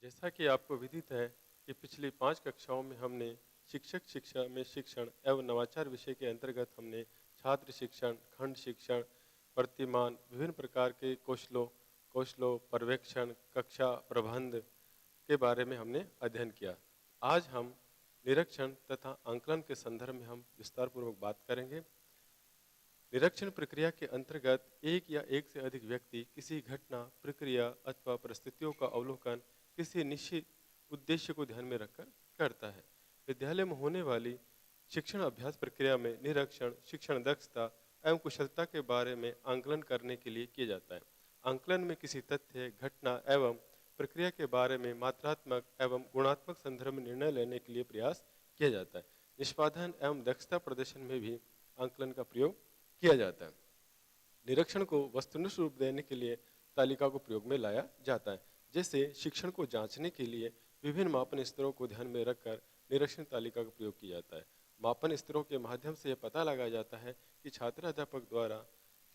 जैसा कि आपको विदित है कि पिछली 5 कक्षाओं में हमने शिक्षक शिक्षा में शिक्षण एवं नवाचार विषय के अंतर्गत हमने छात्र शिक्षण, खंड शिक्षण, प्रतिमान, विभिन्न प्रकार के कौशलों, पर्यवेक्षण, कक्षा प्रबंध के बारे में हमने अध्ययन किया। आज हम निरीक्षण तथा आंकलन के संदर्भ में हम विस्तार पूर्वक बात करेंगे। निरीक्षण प्रक्रिया के अंतर्गत एक या एक से अधिक व्यक्ति किसी घटना, प्रक्रिया अथवा परिस्थितियों का अवलोकन किसी निश्चित उद्देश्य को ध्यान में रखकर करता है। विद्यालय में होने वाली शिक्षण अभ्यास प्रक्रिया में निरीक्षण शिक्षण दक्षता एवं कुशलता के बारे में आंकलन करने के लिए किया जाता है। आंकलन में किसी तथ्य, घटना एवं प्रक्रिया के बारे में मात्रात्मक एवं गुणात्मक संदर्भ में निर्णय लेने के लिए प्रयास किया जाता है। निष्पादन एवं दक्षता प्रदर्शन में भी आंकलन का प्रयोग किया जाता है। निरीक्षण को वस्तुनिष्ठ रूप देने के लिए तालिका को प्रयोग में लाया जाता है। जैसे शिक्षण को जांचने के लिए विभिन्न मापन स्तरों को ध्यान में रखकर निरीक्षण तालिका का प्रयोग किया जाता है। मापन स्तरों के माध्यम से यह पता लगाया जाता है कि छात्र अध्यापक द्वारा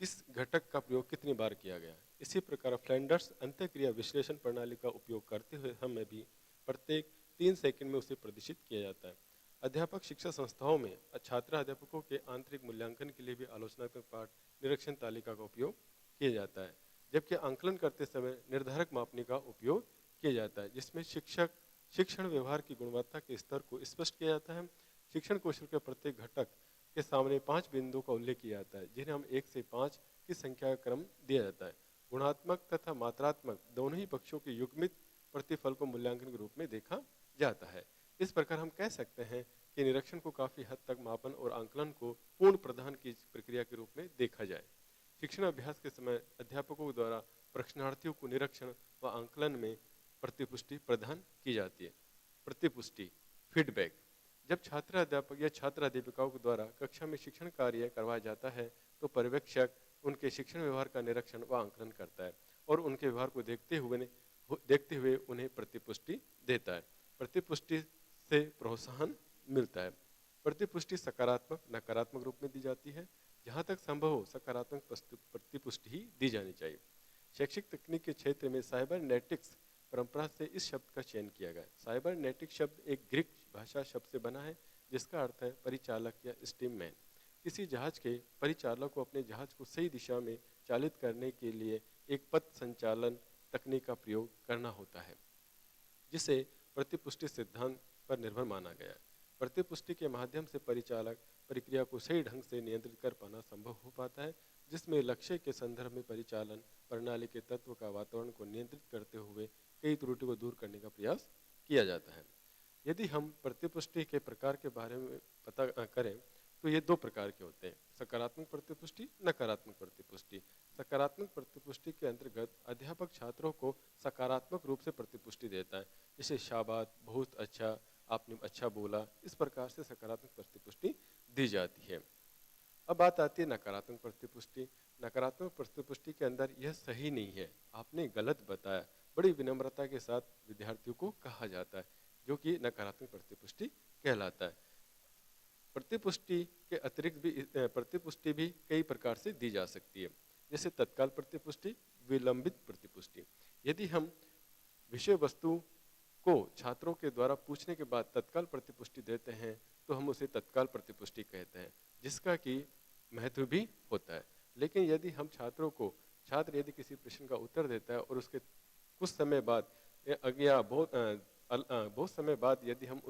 किस घटक का प्रयोग कितनी बार किया गया। इसी प्रकार फ्लैंडर्स अंतःक्रिया विश्लेषण प्रणाली का उपयोग करते हुए हमें भी प्रत्येक 3 सेकंड में उसे प्रदर्शित किया जाता है। अध्यापक शिक्षा संस्थाओं में छात्र अध्यापकों के आंतरिक मूल्यांकन के लिए भी आलोचनात्मक पाठ निरीक्षण तालिका का उपयोग किया जाता है। जबकि आंकलन करते समय निर्धारक मापनी का उपयोग किया जाता है, जिसमें शिक्षण व्यवहार की गुणवत्ता के स्तर को स्पष्ट किया जाता है। शिक्षण कौशल के प्रत्येक घटक के सामने 5 बिंदुओं का उल्लेख किया जाता है, जिन्हें हम 1 से 5 की संख्या का क्रम दिया जाता है। गुणात्मक तथा मात्रात्मक दोनों ही पक्षों के युग्मित प्रतिफल को मूल्यांकन के रूप में देखा जाता है। इस प्रकार हम कह सकते हैं कि निरीक्षण को काफी हद तक मापन और आंकलन को पूर्ण प्रदान की प्रक्रिया के रूप में देखा जाए। शिक्षण अभ्यास के समय अध्यापकों द्वारा प्रशिक्षणार्थियों को निरीक्षण व आंकलन में प्रतिपुष्टि प्रदान की जाती है। प्रतिपुष्टि फीडबैक, जब छात्र अध्यापक या छात्र अध्यापिकाओं के द्वारा कक्षा में शिक्षण कार्य करवाया जाता है तो पर्यवेक्षक उनके शिक्षण व्यवहार का निरीक्षण व आंकलन करता है और उनके व्यवहार को देखते हुए उन्हें प्रतिपुष्टि देता है। प्रतिपुष्टि से प्रोत्साहन मिलता है। प्रतिपुष्टि सकारात्मक नकारात्मक रूप में दी जाती है। जहाँ तक संभव हो सकारात्मक प्रतिपुष्टि ही दी जानी चाहिए। शैक्षिक तकनीक के क्षेत्र में साइबरनेटिक्स परंपरा से इस शब्द का चयन किया गया। साइबरनेटिक्स शब्द एक ग्रीक भाषा शब्द से बना है, जिसका अर्थ है परिचालक या स्टीममैन। किसी जहाज के परिचालक को अपने जहाज को सही दिशा में चालित करने के लिए एक पथ संचालन तकनीक का प्रयोग करना होता है, जिसे प्रतिपुष्टि सिद्धांत पर निर्भर माना गया है। प्रतिपुष्टि के माध्यम से परिचालक प्रक्रिया को सही ढंग से नियंत्रित कर पाना संभव हो पाता है, जिसमें लक्ष्य के संदर्भ में परिचालन प्रणाली के तत्व का वातावरण को नियंत्रित करते हुए कई त्रुटि को दूर करने का प्रयास किया जाता है। यदि हम प्रतिपुष्टि के प्रकार के बारे में पता करें तो ये 2 प्रकार के होते हैं, सकारात्मक प्रतिपुष्टि, नकारात्मक प्रतिपुष्टि। सकारात्मक प्रतिपुष्टि के अंतर्गत अध्यापक छात्रों को सकारात्मक रूप से प्रतिपुष्टि देता है, जैसे शाबाश, बहुत अच्छा, आपने अच्छा बोला। इस प्रकार से सकारात्मक प्रतिपुष्टि दी जाती है। अब बात आती है नकारात्मक प्रतिपुष्टि। नकारात्मक प्रतिपुष्टि के अंदर यह सही नहीं है, आपने गलत बताया, बड़ी विनम्रता के साथ विद्यार्थियों को कहा जाता है, जो कि नकारात्मक प्रतिपुष्टि कहलाता है। प्रतिपुष्टि के अतिरिक्त भी प्रतिपुष्टि भी कई प्रकार से दी जा सकती है, जैसे तत्काल प्रतिपुष्टि, विलंबित प्रतिपुष्टि। यदि हम विषय वस्तु को छात्रों के द्वारा पूछने के बाद तत्काल प्रतिपुष्टि देते हैं तो हम उसे तत्काल प्रतिपुष्टि कहते हैं, जिसका कि महत्व भी होता है। लेकिन यदि हम छात्र यदि किसी प्रश्न का उत्तर देता है और उसके कुछ समय बाद या बहुत समय बाद यदि हम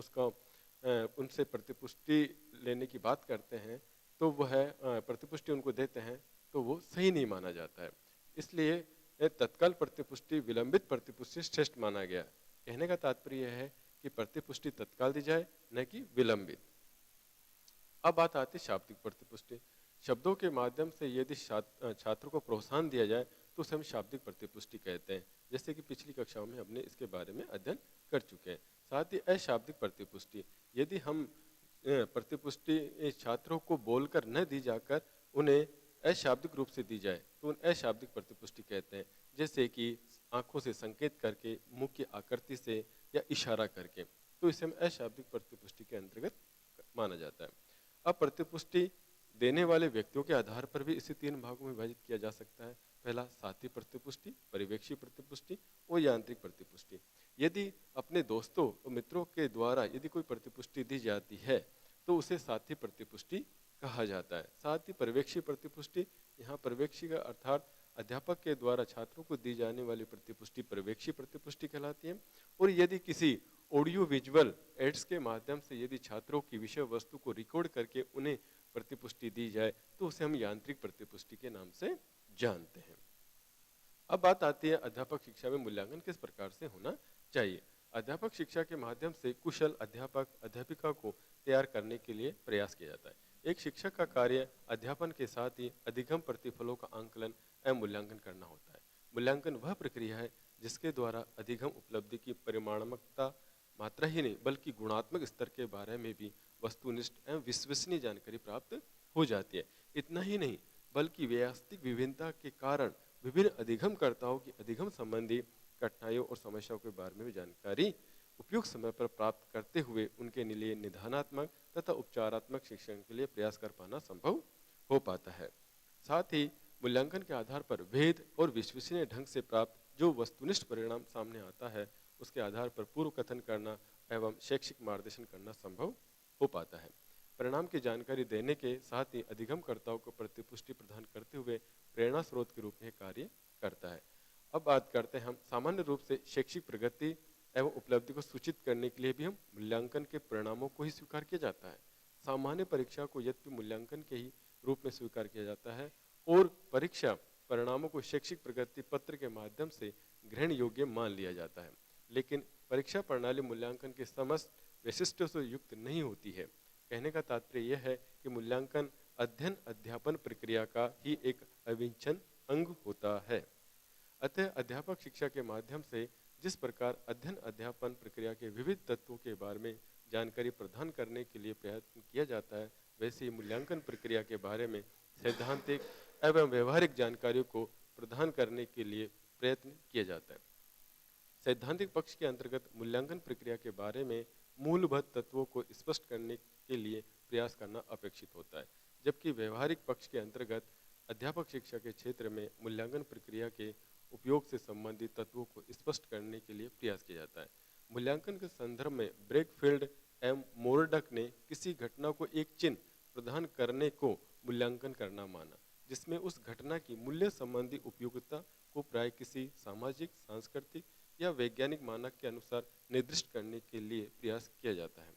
उनसे प्रतिपुष्टि लेने की बात करते हैं तो वह प्रतिपुष्टि उनको देते हैं तो वो सही नहीं माना जाता है। इसलिए तत्काल प्रतिपुष्टि विलंबित प्रतिपुष्टि श्रेष्ठ माना गया। कहने का तात्पर्य यह है कि प्रतिपुष्टि तत्काल दी जाए, न कि विलंबित। अब बात आती है शाब्दिक प्रतिपुष्टि। शब्दों के माध्यम से यदि छात्र को प्रोत्साहन दिया जाए तो उसे हम शाब्दिक प्रतिपुष्टि कहते हैं, जैसे कि पिछली कक्षाओं में हमने इसके बारे में अध्ययन कर चुके हैं। साथ ही अशाब्दिक प्रतिपुष्टि, यदि हम प्रतिपुष्टि छात्रों को बोलकर न दी जाकर उन्हें अशाब्दिक रूप से दी जाए तो उन अशाब्दिक प्रतिपुष्टि कहते हैं, जैसे कि आंखों से संकेत करके, मुंह की आकृति से या इशारा करके, तो इसे हम अशाब्दिक प्रतिपुष्टि के अंतर्गत माना जाता है। अब प्रतिपुष्टि देने वाले व्यक्तियों के आधार पर भी इसे 3 भागों में विभाजित किया जा सकता है। पहला साथी प्रतिपुष्टि, परिवेक्षी प्रतिपुष्टि और यांत्रिक प्रतिपुष्टि। यदि अपने दोस्तों और मित्रों के द्वारा यदि कोई प्रतिपुष्टि दी जाती है तो उसे साथी प्रतिपुष्टि कहा जाता है। साथ ही पर्यवेक्षी प्रतिपुष्टि, यहाँ पर्यवेक्षी का अर्थात अध्यापक के द्वारा छात्रों को दी जाने वाली प्रतिपुष्टि पर्यवेक्षी प्रतिपुष्टि कहलाती है। और यदि किसी ऑडियो विजुअल एड्स के माध्यम से यदि छात्रों की विषय वस्तु को रिकॉर्ड करके उन्हें प्रतिपुष्टि दी जाए तो उसे हम यांत्रिक प्रतिपुष्टि के नाम से जानते हैं। अब बात आती है अध्यापक शिक्षा में मूल्यांकन किस प्रकार से होना चाहिए। अध्यापक शिक्षा के माध्यम से कुशल अध्यापक अध्यापिका को तैयार करने के लिए प्रयास किया जाता है। एक शिक्षक का कार्य अध्यापन के साथ ही अधिगम प्रतिफलों का आंकलन एवं मूल्यांकन करना होता है। मूल्यांकन वह प्रक्रिया है जिसके द्वारा अधिगम उपलब्धि की परिमाणात्मकता मात्रा ही नहीं बल्कि गुणात्मक स्तर के बारे में भी वस्तुनिष्ठ एवं विश्वसनीय जानकारी प्राप्त हो जाती है। इतना ही नहीं बल्कि व्यवस्थित विभिन्नता के कारण विभिन्न अधिगमकर्ताओं की अधिगम संबंधी कठिनाइयों और समस्याओं के बारे में भी जानकारी उपयुक्त समय पर प्राप्त करते हुए उनके लिए निदानात्मक तथा उपचारात्मक शिक्षण के लिए प्रयास कर पाना संभव हो पाता है। साथ ही मूल्यांकन के आधार पर भेद और विश्वसनीय ढंग से प्राप्त जो वस्तुनिष्ठ परिणाम सामने आता है उसके आधार पर पूर्व कथन करना एवं शैक्षिक मार्गदर्शन करना संभव हो पाता है। परिणाम की जानकारी देने के साथ ही अधिगमकर्ताओं को प्रतिपुष्टि प्रदान करते हुए प्रेरणा स्रोत के रूप में कार्य करता है। अब बात करते हैं हम सामान्य रूप से शैक्षिक प्रगति एवं उपलब्धि को सूचित करने के लिए भी हम मूल्यांकन के परिणामों को ही स्वीकार किया जाता है। सामान्य परीक्षा को यद्यपि मूल्यांकन के ही रूप में स्वीकार किया जाता है और परीक्षा परिणामों को शैक्षिक प्रगति पत्र के माध्यम से ग्रहण योग्य मान लिया जाता है, लेकिन परीक्षा प्रणाली मूल्यांकन के समस्त वैशिष्ट्यों से युक्त नहीं होती है। कहने का तात्पर्य यह है कि मूल्यांकन अध्ययन अध्यापन प्रक्रिया का ही एक अविच्छिन्न अंग होता है। अतः अध्यापक शिक्षा के माध्यम से जिस प्रकार अध्ययन अध्यापन प्रक्रिया के विविध तत्वों के बारे में जानकारी प्रदान करने के लिए प्रयत्न किया जाता है, वैसे ही मूल्यांकन प्रक्रिया के बारे में सैद्धांतिक एवं व्यवहारिक जानकारियों को प्रदान करने के लिए प्रयत्न किया जाता है। सैद्धांतिक पक्ष के अंतर्गत मूल्यांकन प्रक्रिया के बारे में मूलभूत तत्वों को स्पष्ट करने के लिए प्रयास करना अपेक्षित होता है, जबकि व्यवहारिक पक्ष के अंतर्गत अध्यापक शिक्षा के क्षेत्र में मूल्यांकन प्रक्रिया के उपयोग से संबंधित तत्वों को स्पष्ट करने के लिए प्रयास किया जाता है। मूल्यांकन के संदर्भ में ब्रेकफील्ड एवं मोरडक ने किसी घटना को एक चिन्ह प्रदान करने को मूल्यांकन करना माना, जिसमें उस घटना की मूल्य संबंधी उपयोगिता को प्राय किसी सामाजिक, सांस्कृतिक या वैज्ञानिक मानक के अनुसार निर्दिष्ट करने के लिए प्रयास किया जाता है।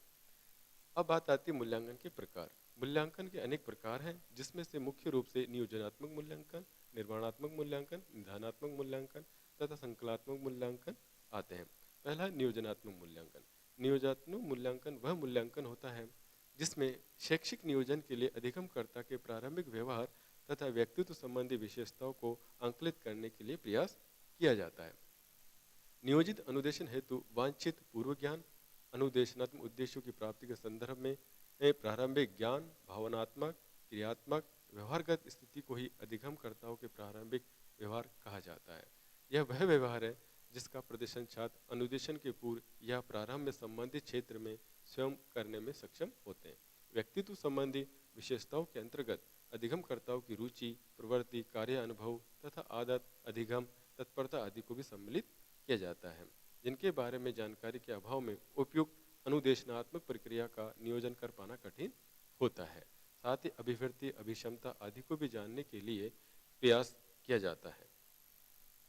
अब बात आती है मूल्यांकन के प्रकार। मूल्यांकन के अनेक प्रकार हैं, जिसमें से मुख्य रूप से नियोजनात्मक मूल्यांकन, निर्माणात्मक मूल्यांकन, निदानात्मक मूल्यांकन तथा संकल्पात्मक मूल्यांकन आते हैं। पहला नियोजनात्मक मूल्यांकन। नियोजनात्मक मूल्यांकन वह मूल्यांकन होता है जिसमें शैक्षिक नियोजन के लिए अधिगमकर्ता के प्रारंभिक व्यवहार तथा व्यक्तित्व संबंधी विशेषताओं को आंकलित करने के लिए प्रयास किया जाता है। नियोजित अनुदेशन हेतु वांछित पूर्व ज्ञान, अनुदेशनात्मक उद्देश्यों की प्राप्ति के संदर्भ में प्रारंभिक ज्ञान, भावनात्मक, क्रियात्मक, व्यवहारगत स्थिति को ही अधिगमकर्ताओं के प्रारंभिक व्यवहार कहा जाता है। यह वह व्यवहार है जिसका प्रदर्शन छात्र अनुदेशन के पूर्व या प्रारंभ में संबंधित क्षेत्र में स्वयं करने में सक्षम होते हैं। व्यक्तित्व संबंधी विशेषताओं के अंतर्गत अधिगमकर्ताओं की रुचि, प्रवृत्ति, कार्य अनुभव तथा आदत, अधिगम, तत्परता आदि को भी सम्मिलित किया जाता है, जिनके बारे में जानकारी के अभाव में उपयुक्त अनुदेशनात्मक प्रक्रिया का नियोजन कर पाना कठिन होता है। साथ ही अभिवृत्ति, अभिक्षमता आदि को भी जानने के लिए प्रयास किया जाता है,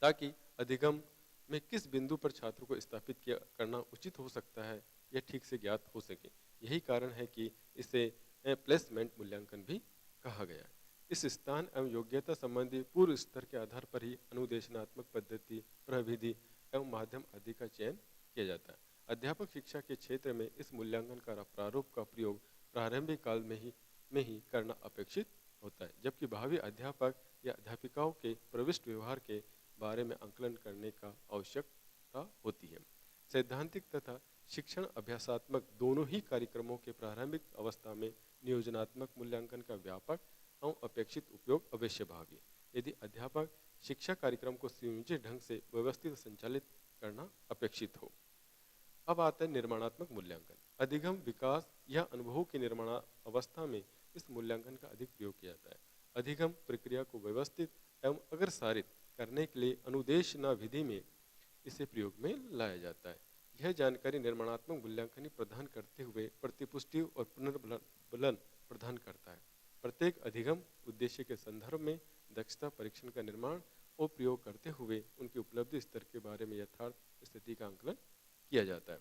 ताकि अधिगम में किस बिंदु पर छात्रों को स्थापित करना उचित हो सकता है यह ठीक से ज्ञात हो सके। यही कारण है कि इसे प्लेसमेंट मूल्यांकन भी कहा गया है। इस स्थान एवं योग्यता संबंधी पूर्व स्तर के आधार पर ही अनुदेशनात्मक पद्धति, प्रविधि एवं माध्यम आदि का चयन किया जाता है। अध्यापक शिक्षा के क्षेत्र में इस मूल्यांकन का प्रारूप का प्रयोग प्रारंभिक काल में ही करना अपेक्षित होता है, जबकि भावी अध्यापक या अध्यापिकाओं के प्रविष्ट व्यवहार के बारे में आंकलन करने का आवश्यकता होती है। सैद्धांतिक तथा शिक्षण अभ्यासात्मक दोनों ही कार्यक्रमों के प्रारंभिक अवस्था में नियोजनात्मक मूल्यांकन का व्यापक एवं अपेक्षित उपयोग अवश्य भावी, यदि अध्यापक शिक्षा कार्यक्रम को सुनियोजित ढंग से व्यवस्थित संचालित करना अपेक्षित हो। अब आता है निर्माणात्मक मूल्यांकन। अधिगम, विकास या अनुभवों की निर्माण अवस्था में इस मूल्यांकन का अधिक प्रयोग किया जाता है। अधिगम प्रक्रिया को व्यवस्थित एवं अग्रसारित करने के लिए अनुदेशना विधि में इसे प्रयोग में लाया जाता है। यह जानकारी निर्माणात्मक मूल्यांकन ही प्रदान करते हुए प्रतिपुष्टि और पुनर्बलन प्रदान करता है। प्रत्येक अधिगम उद्देश्य के संदर्भ में दक्षता परीक्षण का निर्माण और प्रयोग करते हुए उनकी उपलब्धि स्तर के बारे में यथार्थ स्थिति का आंकलन किया जाता है।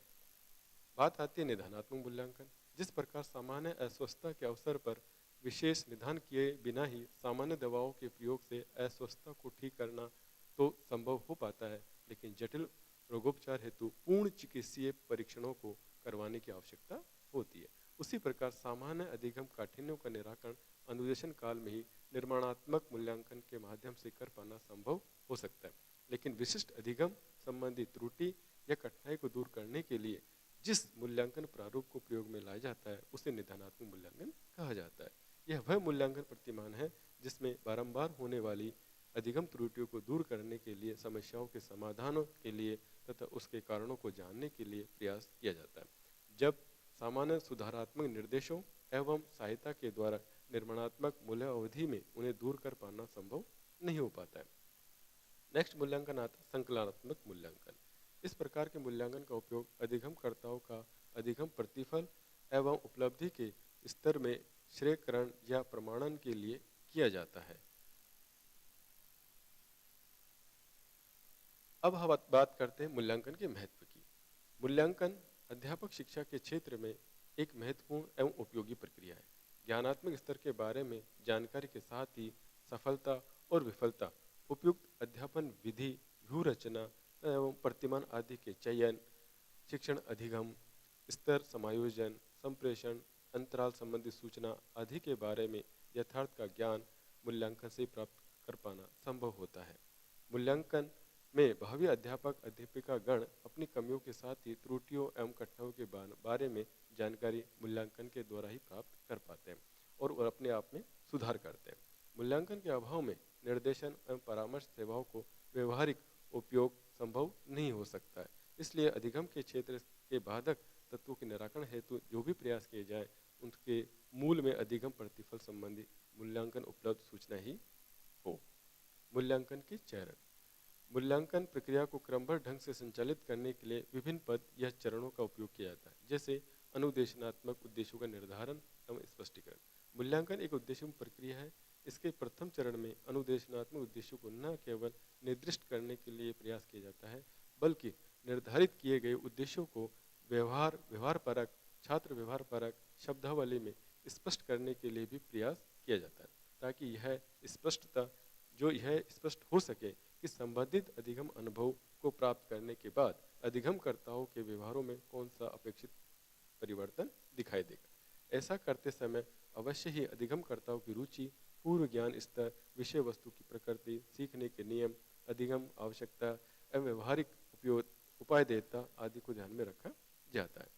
बात आती है निदानात्मक मूल्यांकन। जिस प्रकार सामान्य अस्वस्थता के अवसर पर विशेष निदान किए बिना ही सामान्य दवाओं के प्रयोग से अस्वस्थता को ठीक करना तो संभव हो पाता है, लेकिन जटिल रोगोपचार हेतु पूर्ण चिकित्सीय परीक्षणों को करवाने की आवश्यकता होती है। उसी प्रकार सामान्य अधिगम काठिन्यों का निराकरण अनुदेशन काल में ही निर्माणात्मक मूल्यांकन के माध्यम से कर पाना संभव हो सकता है, लेकिन विशिष्ट अधिगम संबंधी त्रुटि या कठिनाई को दूर करने के लिए जिस मूल्यांकन प्रारूप को प्रयोग में लाया जाता है उसे निदानात्मक मूल्यांकन कहा जाता है। यह वह मूल्यांकन प्रतिमान है जिसमें बारंबार होने वाली अधिगम त्रुटियों को दूर करने के लिए, समस्याओं के समाधान के लिए तथा उसके कारणों को जानने के लिए प्रयास किया जाता है। जब सामान्य सुधारात्मक निर्देशों एवं सहायता के द्वारा निर्माणात्मक मूल्य अवधि में उन्हें दूर कर पाना संभव नहीं हो पाता है। नेक्स्ट मूल्यांकन आता है संकलनात्मक मूल्यांकन। इस प्रकार के मूल्यांकन का उपयोग अधिगमकर्ताओं का अधिगम प्रतिफल एवं उपलब्धि के स्तर में श्रेयकरण या प्रमाणन के लिए किया जाता है। अब हम बात करते हैं मूल्यांकन के महत्व की। मूल्यांकन अध्यापक शिक्षा के क्षेत्र में एक महत्वपूर्ण एवं उपयोगी प्रक्रिया है। ज्ञानात्मक स्तर के बारे में जानकारी के साथ ही सफलता और विफलता, उपयुक्त अध्यापन विधि, व्यू रचना एवं प्रतिमान आदि के चयन, शिक्षण अधिगम, स्तर समायोजन, संप्रेषण, अंतराल संबंधी सूचना आदि के बारे में यथार्थ का ज्ञान मूल्यांकन से प्राप्त कर पाना संभव होता है। मूल्यांकन में भावी अध्यापक अध्यापिका गण अपनी कमियों के साथ ही त्रुटियों एवं कठिनाइयों के बारे में जानकारी मूल्यांकन के द्वारा ही प्राप्त कर पाते हैं और अपने आप में सुधार करते हैं। मूल्यांकन के अभाव में निर्देशन एवं परामर्श सेवाओं को व्यवहारिक उपयोग संभव नहीं हो सकता है। इसलिए अधिगम के क्षेत्र के बाधक तत्वों के निराकरण हेतु जो भी प्रयास किए जाए उनके मूल में अधिगम प्रतिफल संबंधी मूल्यांकन उपलब्ध सूचना ही हो। मूल्यांकन के चरण। मूल्यांकन प्रक्रिया को क्रमबद्ध ढंग से संचालित करने के लिए विभिन्न पद या चरणों का उपयोग किया जाता है, जैसे अनुदेशनात्मक उद्देश्यों का निर्धारण एवं स्पष्टीकरण। मूल्यांकन एक उद्देश्य प्रक्रिया है। इसके प्रथम चरण में अनुदेशनात्मक उद्देश्यों को न केवल निर्दिष्ट करने के लिए प्रयास किया जाता है, बल्कि निर्धारित किए गए उद्देश्यों को व्यवहार परक, छात्र व्यवहार परक शब्दावली में स्पष्ट करने के लिए भी प्रयास किया जाता है, ताकि यह स्पष्ट हो सके कि संबंधित अधिगम अनुभव को प्राप्त करने के बाद अधिगमकर्ताओं के व्यवहारों में कौन सा अपेक्षित परिवर्तन दिखाई देगा। ऐसा करते समय अवश्य ही अधिगमकर्ताओं की रुचि, पूर्व ज्ञान स्तर, विषय वस्तु की प्रकृति, सीखने के नियम, अधिगम आवश्यकता एवं व्यवहारिक उपायदेयता आदि को ध्यान में रखा जाता है।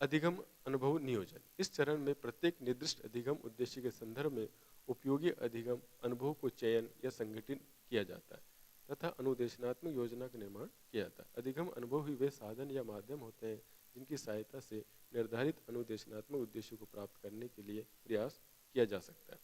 अधिगम अनुभव नियोजन। इस चरण में प्रत्येक निर्दिष्ट अधिगम उद्देश्य के संदर्भ में उपयोगी अधिगम अनुभव को चयन या संगठित किया जाता है तथा अनुदेशनात्मक योजना का निर्माण किया जाता है। अधिगम अनुभव ही वे साधन या माध्यम होते हैं जिनकी सहायता से निर्धारित अनुदेशनात्मक उद्देश्यों को प्राप्त करने के लिए प्रयास किया जा सकता है।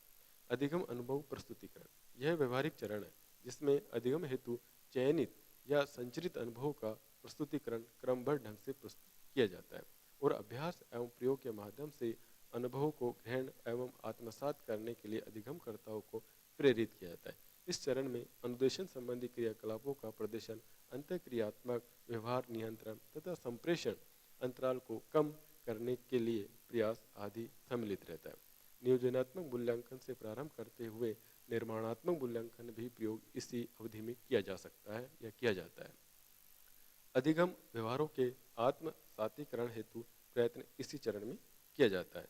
अधिगम अनुभव प्रस्तुतिकरण। यह व्यवहारिक चरण है जिसमें अधिगम हेतु चयनित या संचरित अनुभव का प्रस्तुतिकरण क्रमबद्ध ढंग से प्रस्तुत किया जाता है और अभ्यास एवं प्रयोग के माध्यम से अनुभवों को ग्रहण एवं आत्मसात करने के लिए अधिगमकर्ताओं को प्रेरित किया जाता है। इस चरण में अनुदेशन संबंधी क्रियाकलापों का प्रदर्शन, अंतःक्रियात्मक व्यवहार नियंत्रण तथा संप्रेषण अंतराल को कम करने के लिए प्रयास आदि सम्मिलित रहता है। नियोजनात्मक मूल्यांकन से प्रारंभ करते हुए निर्माणात्मक मूल्यांकन भी प्रयोग इसी अवधि में किया जा सकता है या किया जाता है। अधिगम व्यवहारों के आत्मसातीकरण हेतु प्रयत्न इसी चरण में किया जाता है।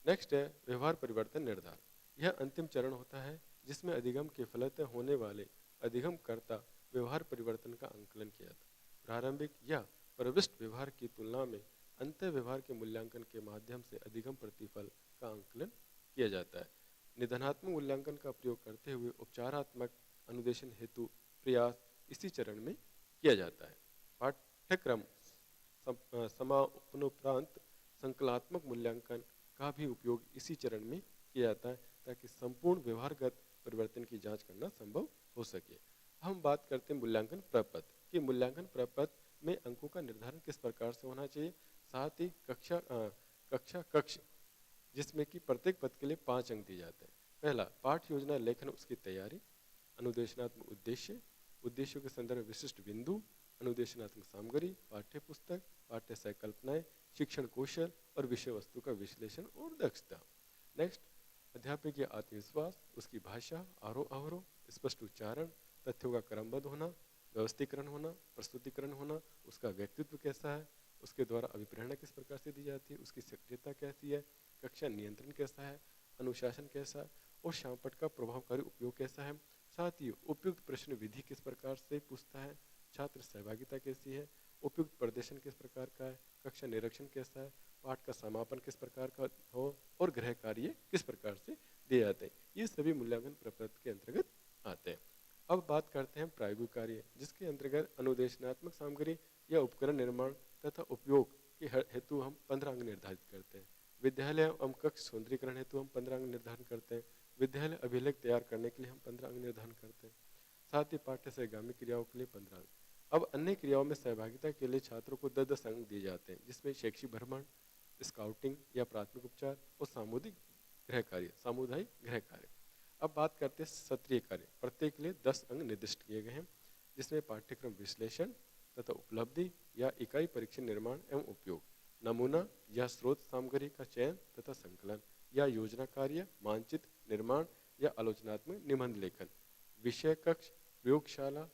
नेक्स्ट है व्यवहार परिवर्तन निर्धारण। यह अंतिम चरण होता है जिसमें अधिगम के फलतः होने वाले अधिगमकर्ता व्यवहार परिवर्तन का आंकलन किया जाता है। प्रारंभिक या प्रविष्ट व्यवहार की तुलना में अंत व्यवहार के मूल्यांकन के माध्यम से अधिगम प्रतिफल का आंकलन किया जाता है। निदानात्मक मूल्यांकन का प्रयोग करते हुए उपचारात्मक अनुदेशन हेतु प्रयास इसी चरण में किया जाता है। पाठ्यक्रम समापनोपरांत संकलात्मक मूल्यांकन का भी उपयोग इसी चरण में किया जाता है ताकि संपूर्ण व्यवहारगत परिवर्तन की जांच करना संभव हो सके। हम बात करते हैं मूल्यांकन प्रपत्र कि मूल्यांकन प्रपत्र में अंकों का निर्धारण किस प्रकार से होना चाहिए, साथ ही कक्षा कक्ष जिसमें कि प्रत्येक पद के लिए 5 अंक दिए जाते हैं। पहला, पाठ योजना लेखन उसकी तैयारी, अनुदेशनात्मक उद्देश्य, उद्देश्यों के संदर्भ में विशिष्ट बिंदु, अनुदेशनात्मक सामग्री, पाठ्य पुस्तक, पाठ्य सह कल्पनाएं, शिक्षण कौशल और विषय वस्तु का विश्लेषण और दक्षता। नेक्स्ट, अध्यापक की आत्मविश्वास, उसकी भाषा, आरोह अवरोह, स्पष्ट उच्चारण, तथ्यों का क्रमबद्ध होना, व्यवस्थीकरण होना, प्रस्तुतिकरण होना, उसका व्यक्तित्व कैसा है, उसके द्वारा अभिप्रेरणा किस प्रकार से दी जाती है, उसकी सक्रियता कैसी है, कक्षा नियंत्रण कैसा है, अनुशासन कैसा है और श्यामपट्ट का प्रभावकारी उपयोग कैसा है। साथ ही उपयुक्त प्रश्न विधि किस प्रकार से पूछता है, छात्र सहभागिता कैसी है, उपयुक्त प्रदर्शन किस प्रकार का है, कक्षा निरीक्षण कैसा है, पाठ का समापन किस प्रकार का हो और गृह कार्य किस प्रकार से दिए जाते हैं। ये सभी मूल्यांकन प्रपत्र के अंतर्गत आते हैं। अब बात करते हैं प्रायोगिक कार्य, जिसके अंतर्गत अनुदेशनात्मक सामग्री या उपकरण निर्माण तथा उपयोग के हेतु हम 15 अंक निर्धारित करते हैं। विद्यालय एवं कक्ष सौंदर्यीकरण हेतु हम 15 अंक निर्धारण करते हैं। विद्यालय अभिलेख तैयार करने के लिए हम 15 अंक निर्धारण करते हैं। साथ ही पाठ्य सहगामी क्रियाओं के लिए 15 अंक। अब अन्य क्रियाओं में सहभागिता के लिए छात्रों को 10-10 अंक दिए जाते हैं, जिसमें शैक्षिक भ्रमण, स्काउटिंग या प्राथमिक उपचार और सामुदायिक गृह कार्य। अब बात करते हैं सत्रीय कार्य, प्रत्येक के लिए 10 अंक निर्दिष्ट किए गए हैं, जिसमें पाठ्यक्रम विश्लेषण तथा उपलब्धि या इकाई परीक्षण निर्माण एवं उपयोग, नमूना या स्रोत सामग्री का चयन तथा संकलन या योजना कार्य, मानचित्र निर्माण या आलोचनात्मक निबंध लेखन, विषय कक्ष, प्रयोगशाला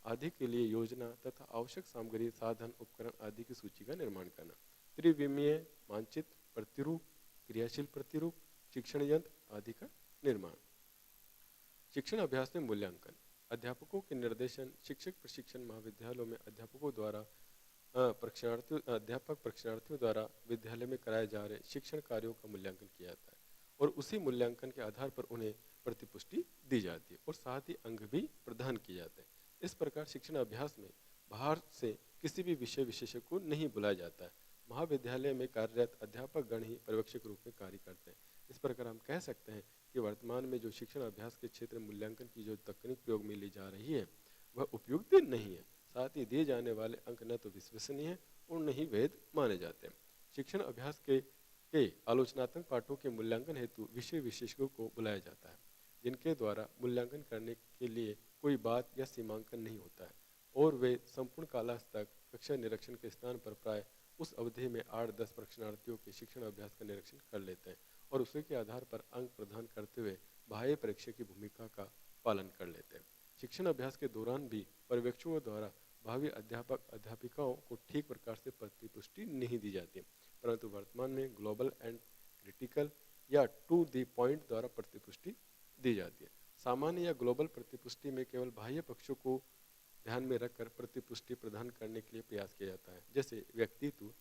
आदि के लिए योजना तथा आवश्यक सामग्री, साधन, उपकरण आदि की सूची का निर्माण करना, त्रिविमीय मानचित्र, प्रतिरूप, क्रियाशील प्रतिरूप, शिक्षण यंत्र आदि का निर्माण। शिक्षण अभ्यास में मूल्यांकन, अध्यापकों के निर्देशन, शिक्षक प्रशिक्षण महाविद्यालयों में अध्यापकों द्वारा प्रशिक्षणार्थियों द्वारा विद्यालय में कराए जा रहे शिक्षण कार्यों का मूल्यांकन किया जाता है और उसी मूल्यांकन के आधार पर उन्हें प्रतिपुष्टि दी जाती है और साथ ही अंक भी प्रदान किए जाते हैं। इस प्रकार शिक्षण अभ्यास में बाहर से किसी भी विषय विशेषज्ञ को नहीं बुलाया जाता है। महाविद्यालय में कार्यरत अध्यापक गण ही पर्यवेक्षक रूप में कार्य करते हैं। इस प्रकार हम कह सकते हैं कि वर्तमान में जो शिक्षण अभ्यास के क्षेत्र में मूल्यांकन की जो तकनीक प्रयोग में ली जा रही है वह उपयुक्त नहीं है। साथ ही दिए जाने वाले अंक न तो विश्वसनीय है और न ही वैध माने जाते हैं। शिक्षण अभ्यास के आलोचनात्मक पाठों के मूल्यांकन हेतु विषय विशेषज्ञों को बुलाया जाता है, जिनके द्वारा मूल्यांकन करने के लिए कोई बात या सीमांकन नहीं होता है और वे संपूर्ण कालांश तक कक्षा निरीक्षण के स्थान पर प्राय उस अवधि में 8-10 प्रशिक्षणार्थियों के शिक्षण अभ्यास का निरीक्षण कर लेते हैं और उसी के आधार पर अंक प्रदान करते हुए बाह्य परीक्षक की भूमिका का पालन कर लेते हैं। शिक्षण अभ्यास के दौरान भी पर्यवेक्षकों द्वारा भावी अध्यापक अध्यापिकाओं को ठीक प्रकार से प्रतिपुष्टि नहीं दी जाती, परंतु वर्तमान में ग्लोबल एंड क्रिटिकल या टू द पॉइंट द्वारा प्रतिपुष्टि दी जाती है। सामान्य या ग्लोबल प्रतिपुष्टि में केवल बाह्य पक्षों को ध्यान में रखकर प्रतिपुष्टि प्रदान करने के लिए प्रयास किया जाता है, जैसे व्यक्तित्व,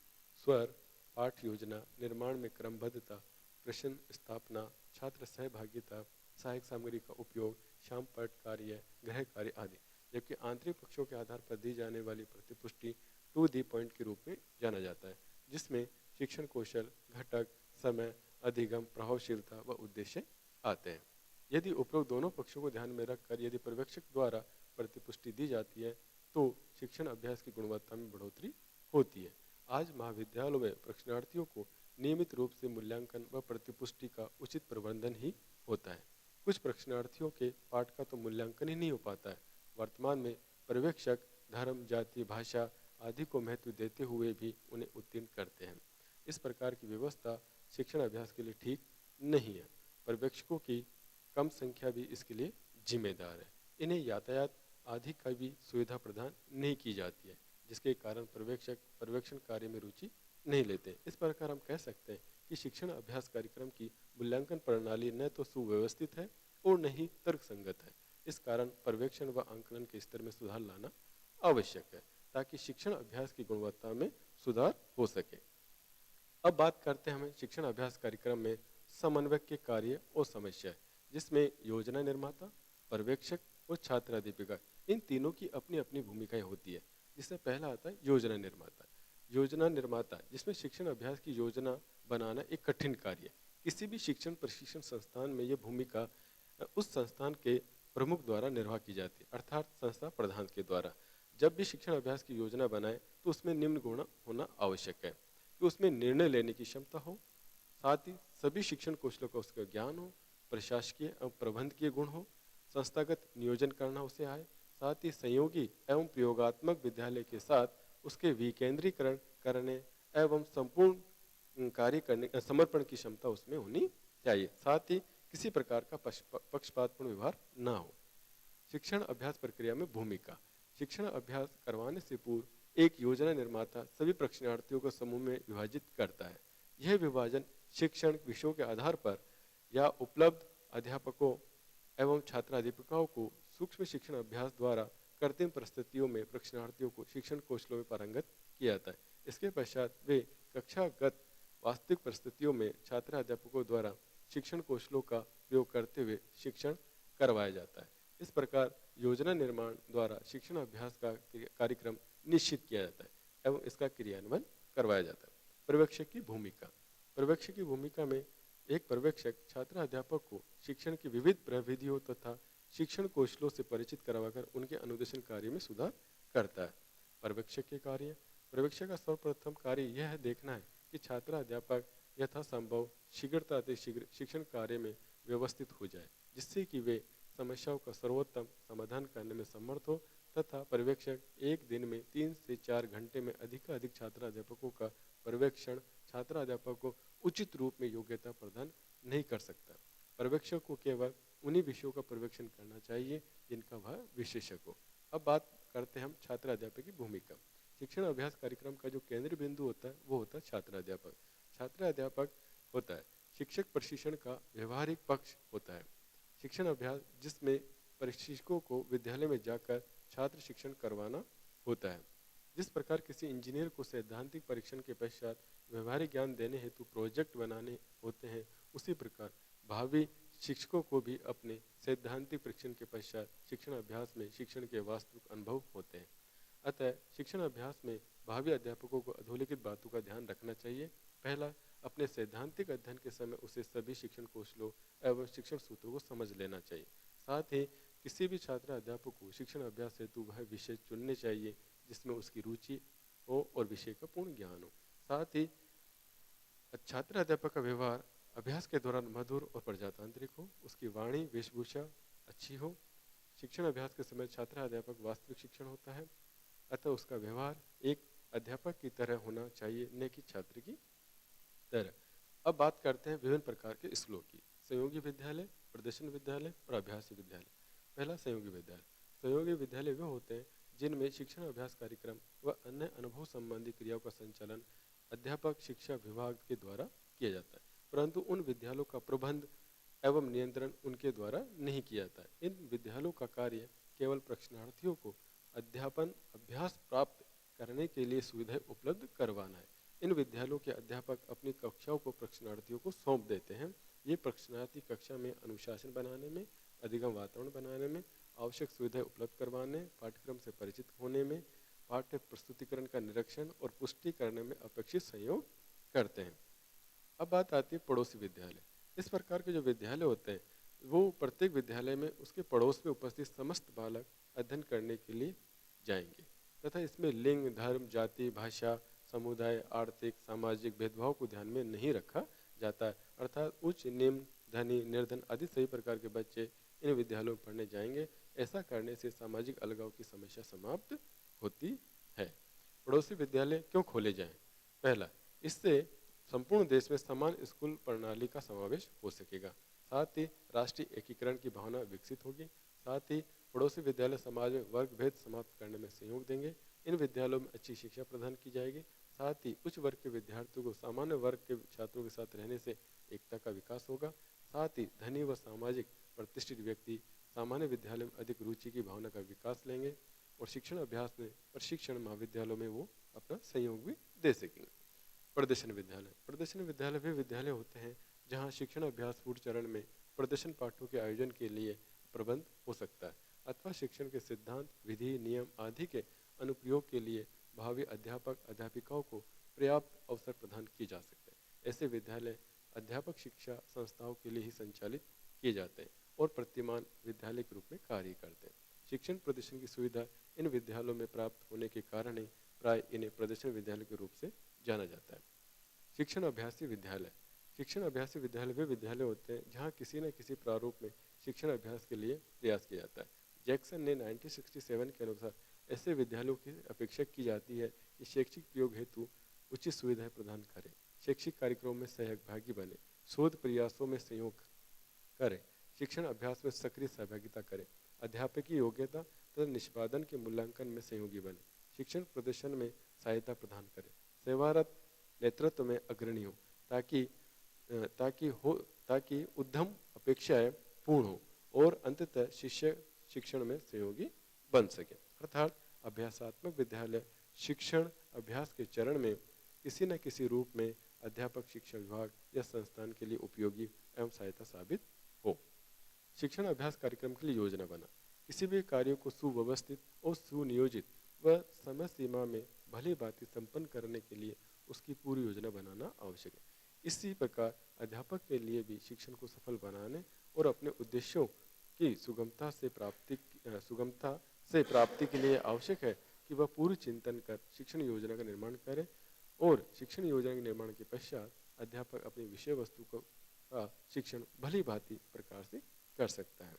स्वर, पाठ योजना निर्माण में क्रमबद्धता, प्रश्न स्थापना, छात्र सहभागिता, सहायक सामग्री का उपयोग, श्यामपट्ट कार्य, गृह कार्य आदि। जबकि आंतरिक पक्षों के आधार पर दी जाने वाली प्रतिपुष्टि टू दी पॉइंट के रूप में जाना जाता है, जिसमें शिक्षण कौशल, घटक, समय, अधिगम, प्रभावशीलता व उद्देश्य आते हैं। यदि उपरोक्त दोनों पक्षों को ध्यान में रखकर यदि पर्यवेक्षक द्वारा प्रतिपुष्टि दी जाती है तो शिक्षण अभ्यास की गुणवत्ता में बढ़ोतरी होती है। आज महाविद्यालयों में प्रशिक्षणार्थियों को नियमित रूप से मूल्यांकन व प्रतिपुष्टि का उचित प्रबंधन ही होता है। कुछ प्रशिक्षणार्थियों के पाठ का तो मूल्यांकन ही नहीं हो पाता है। वर्तमान में पर्यवेक्षक धर्म, जाति, भाषा आदि को महत्व देते हुए भी उन्हें उत्तीर्ण करते हैं। इस प्रकार की व्यवस्था शिक्षण अभ्यास के लिए ठीक नहीं है। पर्यवेक्षकों की कम संख्या भी इसके लिए जिम्मेदार है। इन्हें यातायात आदि का भी सुविधा प्रदान नहीं की जाती है, जिसके कारण पर्यवेक्षक पर्यवेक्षण कार्य में रुचि नहीं लेते। इस प्रकार हम कह सकते हैं कि शिक्षण अभ्यास कार्यक्रम की मूल्यांकन प्रणाली न तो सुव्यवस्थित है और न ही तर्कसंगत है। इस कारण पर्यवेक्षण व आंकलन के स्तर में सुधार लाना आवश्यक है ताकि शिक्षण अभ्यास की गुणवत्ता में सुधार हो सके। अब बात करते हैं हमें शिक्षण अभ्यास कार्यक्रम में समन्वयक के कार्य और समस्या, जिसमें योजना निर्माता, पर्यवेक्षक और छात्र अध्यापिका इन तीनों की अपनी अपनी भूमिकाएं होती है। जिसमें पहला आता है योजना निर्माता। योजना निर्माता जिसमें शिक्षण अभ्यास की योजना बनाना एक कठिन कार्य है। किसी भी शिक्षण प्रशिक्षण संस्थान में यह भूमिका उस संस्थान के प्रमुख द्वारा निर्वाह की जाती है, अर्थात संस्था प्रधान के द्वारा। जब भी शिक्षण अभ्यास की योजना बनाए तो उसमें निम्न गुण होना आवश्यक है कि उसमें निर्णय लेने की क्षमता हो, साथ ही सभी शिक्षण कौशलों का उसका ज्ञान हो, प्रशासकीय एवं प्रबंधकीय गुण हो, संस्थागत नियोजन करना उसे आए, साथ ही सहयोगी एवं प्रयोगात्मक विद्यालय के साथ उसके विकेंद्रीकरण करने एवं संपूर्ण कार्य करने समर्पण की क्षमता उसमें होनी चाहिए। साथ ही किसी प्रकार का पक्षपातपूर्ण व्यवहार न हो। शिक्षण अभ्यास प्रक्रिया में भूमिका। शिक्षण अभ्यास करवाने से पूर्व एक योजना निर्माता सभी प्रशिक्षणार्थियों को समूह में विभाजित करता है। यह विभाजन शिक्षण विषयों के आधार पर या उपलब्ध अध्यापकों एवं छात्राध्यापिकाओं को सूक्ष्म शिक्षण अभ्यास द्वारा कृत्रिम परिस्थितियों में प्रशिक्षणार्थियों को शिक्षण कौशलों में पारंगत किया जाता है। इसके पश्चात वे कक्षागत वास्तविक परिस्थितियों में छात्र अध्यापकों द्वारा शिक्षण कौशलों का प्रयोग करते हुए शिक्षण करवाया जाता है। इस प्रकार योजना निर्माण द्वारा शिक्षण अभ्यास का कार्यक्रम निश्चित किया जाता है एवं इसका क्रियान्वयन करवाया जाता है। पर्यवेक्षक की भूमिका। पर्यवेक्षक की भूमिका में एक पर्यवेक्षक छात्र अध्यापक को शिक्षण की विविध प्रविधियों तथा शिक्षण कौशलों से परिचित करवाकर उनके अनुदेशन कार्य में सुधार करता है। पर्यवेक्षक के कार्य। पर्यवेक्षक का सर्वप्रथम कार्य यह है देखना है कि छात्र अध्यापक यथासंभव शीघ्रता से शीघ्र शिक्षण कार्य में व्यवस्थित हो जाए, जिससे कि वे समस्याओं का सर्वोत्तम समाधान करने में समर्थ हो, तथा पर्यवेक्षक एक दिन में 3 से 4 घंटे में अधिक छात्र अध्यापकों का पर्यवेक्षण छात्र अध्यापक को उचित रूप में योग्यता प्रदान नहीं कर सकता। पर्यवेक्षक को केवल उन्हीं विषयों का पर्यवेक्षण करना चाहिए जिनका वह विशेषज्ञ हो। अब बात करते हैं हम छात्र अध्यापक की भूमिका। शिक्षण अभ्यास कार्यक्रम का जो केंद्रीय बिंदु होता है वो होता है छात्र अध्यापक। छात्र अध्यापक होता है शिक्षक प्रशिक्षण का व्यवहारिक पक्ष होता है। शिक्षण अभ्यास जिसमें प्रशिक्षकों को विद्यालय में जाकर छात्र शिक्षण करवाना होता है। जिस प्रकार किसी इंजीनियर को सैद्धांतिक परीक्षण के पश्चात व्यवहारिक ज्ञान देने हेतु प्रोजेक्ट बनाने होते हैं, उसी प्रकार भावी शिक्षकों को भी अपने सैद्धांतिक परीक्षण के पश्चात शिक्षण अभ्यास में शिक्षण के वास्तविक अनुभव होते हैं। अतः शिक्षण अभ्यास में भावी अध्यापकों को अधोलिखित बातों का ध्यान रखना चाहिए। पहला, अपने सैद्धांतिक अध्ययन के समय उसे सभी शिक्षण कौशलों एवं शिक्षण सूत्रों को समझ लेना चाहिए। साथ ही किसी भी छात्र अध्यापक को शिक्षण अभ्यास हेतु वह विषय चुनने चाहिए जिसमें उसकी रुचि हो और विषय का पूर्ण ज्ञान हो। साथ ही छात्र अध्यापक का व्यवहार अभ्यास के दौरान मधुर और प्रजातांत्रिक हो, उसकी वाणी वेशभूषा अच्छी हो। शिक्षण अभ्यास के समय छात्र अध्यापक वास्तविक शिक्षण होता है, अतः उसका व्यवहार एक अध्यापक की तरह होना चाहिए, न कि छात्र की तरह। अब बात करते हैं विभिन्न प्रकार के स्कूलों की। सहयोगी विद्यालय, प्रदर्शन विद्यालय और अभ्यासी विद्यालय। पहला, सहयोगी विद्यालय। सहयोगी विद्यालय वे होते हैं जिनमें शिक्षण अभ्यास कार्यक्रम व अन्य अनुभव संबंधी क्रियाओं का संचालन अध्यापक शिक्षा विभाग के द्वारा किया जाता है, परंतु उन विद्यालयों का प्रबंध एवं नियंत्रण उनके द्वारा नहीं किया जाता है। इन विद्यालयों का कार्य केवल प्रशिक्षणार्थियों को अध्यापन अभ्यास प्राप्त करने के लिए सुविधाएं उपलब्ध करवाना है। इन विद्यालयों के अध्यापक अपनी कक्षाओं को प्रशिक्षणार्थियों को सौंप देते हैं। ये प्रशिक्षणार्थी कक्षा में अनुशासन बनाने में, अधिगम वातावरण बनाने में, आवश्यक सुविधाएं उपलब्ध करवाने, पाठ्यक्रम से परिचित होने में, पाठ्य प्रस्तुतिकरण का निरीक्षण और पुष्टि करने में अपेक्षित सहयोग करते हैं। अब बात आती है पड़ोसी विद्यालय। इस प्रकार के जो विद्यालय होते हैं वो प्रत्येक विद्यालय में उसके पड़ोस में उपस्थित समस्त बालक अध्ययन करने के लिए जाएंगे, तथा इसमें लिंग, धर्म, जाति, भाषा, समुदाय, आर्थिक, सामाजिक भेदभाव को ध्यान में नहीं रखा जाता है। अर्थात उच्च, निम्न, धनी, निर्धन आदि सभी प्रकार के बच्चे इन विद्यालयों में पढ़ने जाएंगे। ऐसा करने से सामाजिक अलगाव की समस्या समाप्त होती है। पड़ोसी विद्यालय क्यों खोले जाएं? पहला, इससे संपूर्ण देश में समान स्कूल प्रणाली का समावेश हो सकेगा। साथ ही राष्ट्रीय एकीकरण की भावना विकसित होगी। साथ ही पड़ोसी विद्यालय समाज में वर्ग भेद समाप्त करने में सहयोग देंगे। इन विद्यालयों में अच्छी शिक्षा प्रदान की जाएगी। साथ ही उच्च वर्ग के विद्यार्थियों को सामान्य वर्ग के छात्रों के साथ रहने से एकता का विकास होगा। साथ ही धनी व सामाजिक प्रतिष्ठित व्यक्ति सामान्य विद्यालय में अधिक रुचि की भावना का विकास लेंगे और शिक्षण अभ्यास में प्रशिक्षण महाविद्यालयों में वो अपना सहयोग भी दे सकेंगे। प्रदर्शन विद्यालय। प्रदर्शन विद्यालय वे विद्यालय होते हैं जहाँ शिक्षण अभ्यास पूर्व चरण में प्रदर्शन पाठों के आयोजन के लिए प्रबंध हो सकता है, अथवा शिक्षण के सिद्धांत, विधि, नियम आदि के अनुप्रयोग के लिए भावी अध्यापक अध्यापिकाओं को पर्याप्त अवसर प्रदान किए जा सकते हैं। ऐसे विद्यालय अध्यापक शिक्षा संस्थाओं के लिए ही संचालित किए जाते हैं और प्रतिमान विद्यालय के रूप में कार्य करते हैं। शिक्षण प्रदर्शन की सुविधा इन विद्यालयों में प्राप्त होने के कारण ही प्राय इन्हें प्रदर्शन विद्यालय के रूप से जाना जाता है। शिक्षण अभ्यासी विद्यालय। शिक्षण अभ्यासी विद्यालय वे विद्यालय होते हैं जहाँ किसी न किसी प्रारूप में शिक्षण अभ्यास के लिए प्रयास किया जाता है। जैक्सन ने 1967 के अनुसार ऐसे विद्यालयों की अपेक्षा की जाती है कि शैक्षिक उपयोग हेतु उचित सुविधाएं प्रदान करें, शैक्षिक कार्यक्रमों में सहभागी बने, शोध प्रयासों में सहयोग करें, शिक्षण अभ्यास में सक्रिय सहभागिता करें, अध्यापकीय योग्यता तथा निष्पादन के मूल्यांकन में सहयोगी बने, शिक्षण प्रदर्शन में सहायता प्रदान करें, सेवारत नेतृत्व में अग्रणी हो ताकि उद्यम अपेक्षाएं पूर्ण हो और अंततः शिष्य शिक्षण में सहयोगी बन सके। अर्थात अभ्यासात्मक विद्यालय शिक्षण अभ्यास के चरण में किसी न किसी रूप में अध्यापक शिक्षा विभाग या संस्थान के लिए उपयोगी एवं सहायता साबित हो। शिक्षण अभ्यास कार्यक्रम के लिए योजना बना। किसी भी कार्य को सुव्यवस्थित और सुनियोजित व समय सीमा में भली भांति संपन्न करने के लिए उसकी पूरी योजना बनाना आवश्यक है। इसी प्रकार अध्यापक के लिए भी शिक्षण को सफल बनाने और अपने उद्देश्यों की सुगमता से प्राप्ति के लिए आवश्यक है कि वह पूर्व चिंतन कर शिक्षण योजना का निर्माण करे और शिक्षण योजना के निर्माण के पश्चात अध्यापक अपनी विषय वस्तु का शिक्षण भली भांति प्रकार से कर सकता है।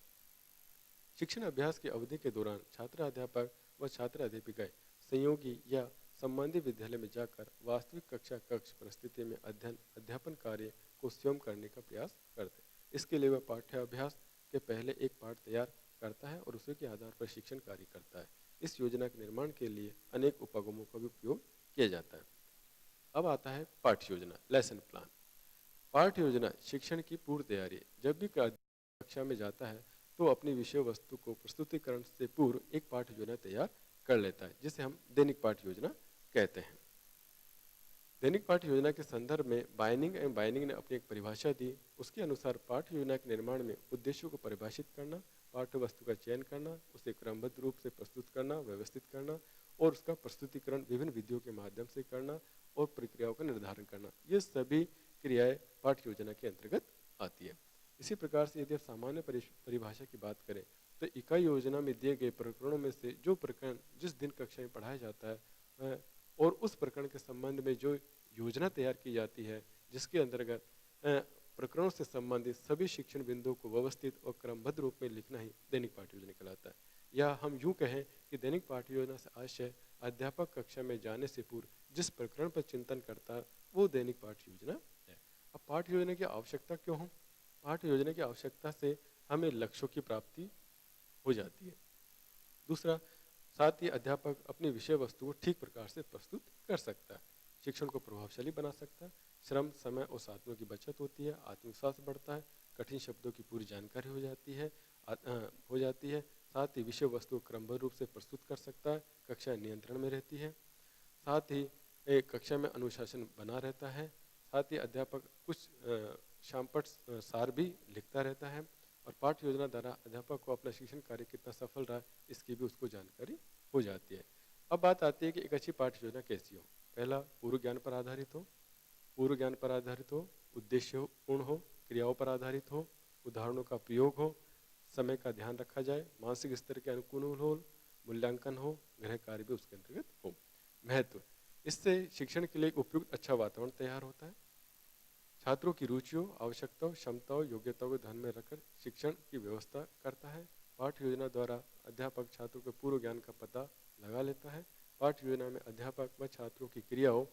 शिक्षण अभ्यास की अवधि के दौरान छात्र अध्यापक व छात्र अध्यापिकाएं संयोगी या संबंधित विद्यालय में जाकर वास्तविक कक्षा कक्ष परिस्थिति में अध्यापन कार्य को स्वयं करने का प्रयास करते हैं। इसके लिए वह पाठ्याभ्यास के पहले एक पाठ तैयार करता है और उसी के आधार पर शिक्षण कार्य करता है। इस योजना के निर्माण के लिए अनेक उपगमों का भी उपयोग किया जाता है। अब आता है पाठ्य योजना, लेसन प्लान। पाठ्य योजना शिक्षण की पूर्व तैयारी। जब भी कक्षा में जाता है तो अपनी विषय वस्तु को प्रस्तुतिकरण से पूर्व एक पाठ्य योजना तैयार कर लेता है, जिसे हम दैनिक पाठ्य योजना कहते हैं। दैनिक पाठ्य योजना के संदर्भ में बाइनिंग एवं बाइनिंग ने अपनी एक परिभाषा दी। उसके अनुसार पाठ्य योजना के निर्माण में उद्देश्यों को परिभाषित करना, पाठ्य वस्तु का चयन करना, उसे क्रमबद्ध रूप से प्रस्तुत करना, व्यवस्थित करना और उसका प्रस्तुतिकरण विभिन्न विधियों के माध्यम से करना और प्रक्रियाओं का निर्धारण करना, ये सभी क्रियाएं पाठ्य योजना के अंतर्गत आती है। इसी प्रकार से यदि आप सामान्य परिभाषा की बात करें तो इकाई योजना में दिए गए प्रकरणों में से जो प्रकरण जिस दिन कक्षा में पढ़ाया जाता है और उस प्रकरण के संबंध में जो योजना तैयार की जाती है, जिसके अंतर्गत प्रकरणों से संबंधित सभी शिक्षण बिंदुओं को व्यवस्थित और क्रमबद्ध रूप में लिखना ही दैनिक पाठ्य योजना कहलाता है। या हम यूँ कहें कि दैनिक पाठ्य योजना से आशय अध्यापक कक्षा में जाने से पूर्व जिस प्रकरण पर चिंतन करता है वो दैनिक पाठ्य योजना है। अब पाठ्य योजना की आवश्यकता क्यों हो? पाठ्य योजना की आवश्यकता से हमें लक्ष्यों की प्राप्ति हो जाती है। दूसरा, साथ ही अध्यापक अपनी विषय वस्तु को ठीक प्रकार से प्रस्तुत कर सकता है, शिक्षण को प्रभावशाली बना सकता है, श्रम, समय और साधनों की बचत होती है, आत्मविश्वास बढ़ता है, कठिन शब्दों की पूरी जानकारी हो जाती है, साथ ही विषय वस्तु को क्रमबद्ध रूप से प्रस्तुत कर सकता है, कक्षा नियंत्रण में रहती है, साथ ही एक कक्षा में अनुशासन बना रहता है, साथ ही अध्यापक कुछ शामपट सार भी लिखता रहता है और पाठ्य योजना द्वारा अध्यापक को अपना शिक्षण कार्य कितना सफल रहा इसकी भी उसको जानकारी हो जाती है। अब बात आती है कि एक अच्छी पाठ्य योजना कैसी हो। पहला, पूर्व ज्ञान पर आधारित हो, उद्देश्यपूर्ण हो, क्रियाओं पर आधारित हो, उदाहरणों का प्रयोग हो, समय का ध्यान रखा जाए, मानसिक स्तर के अनुकूल हो, मूल्यांकन हो, गृह कार्य भी उसके अंतर्गत हो। महत्व, इससे शिक्षण के लिए एक उपयुक्त अच्छा वातावरण तैयार होता है, छात्रों की रुचियों, आवश्यकताओं, क्षमताओं, योग्यताओं को ध्यान में रखकर शिक्षण की व्यवस्था करता है। पाठ्य योजना द्वारा अध्यापक छात्रों के पूर्व ज्ञान का पता लगा लेता है। पाठ्य योजना में अध्यापक व छात्रों की क्रियाओं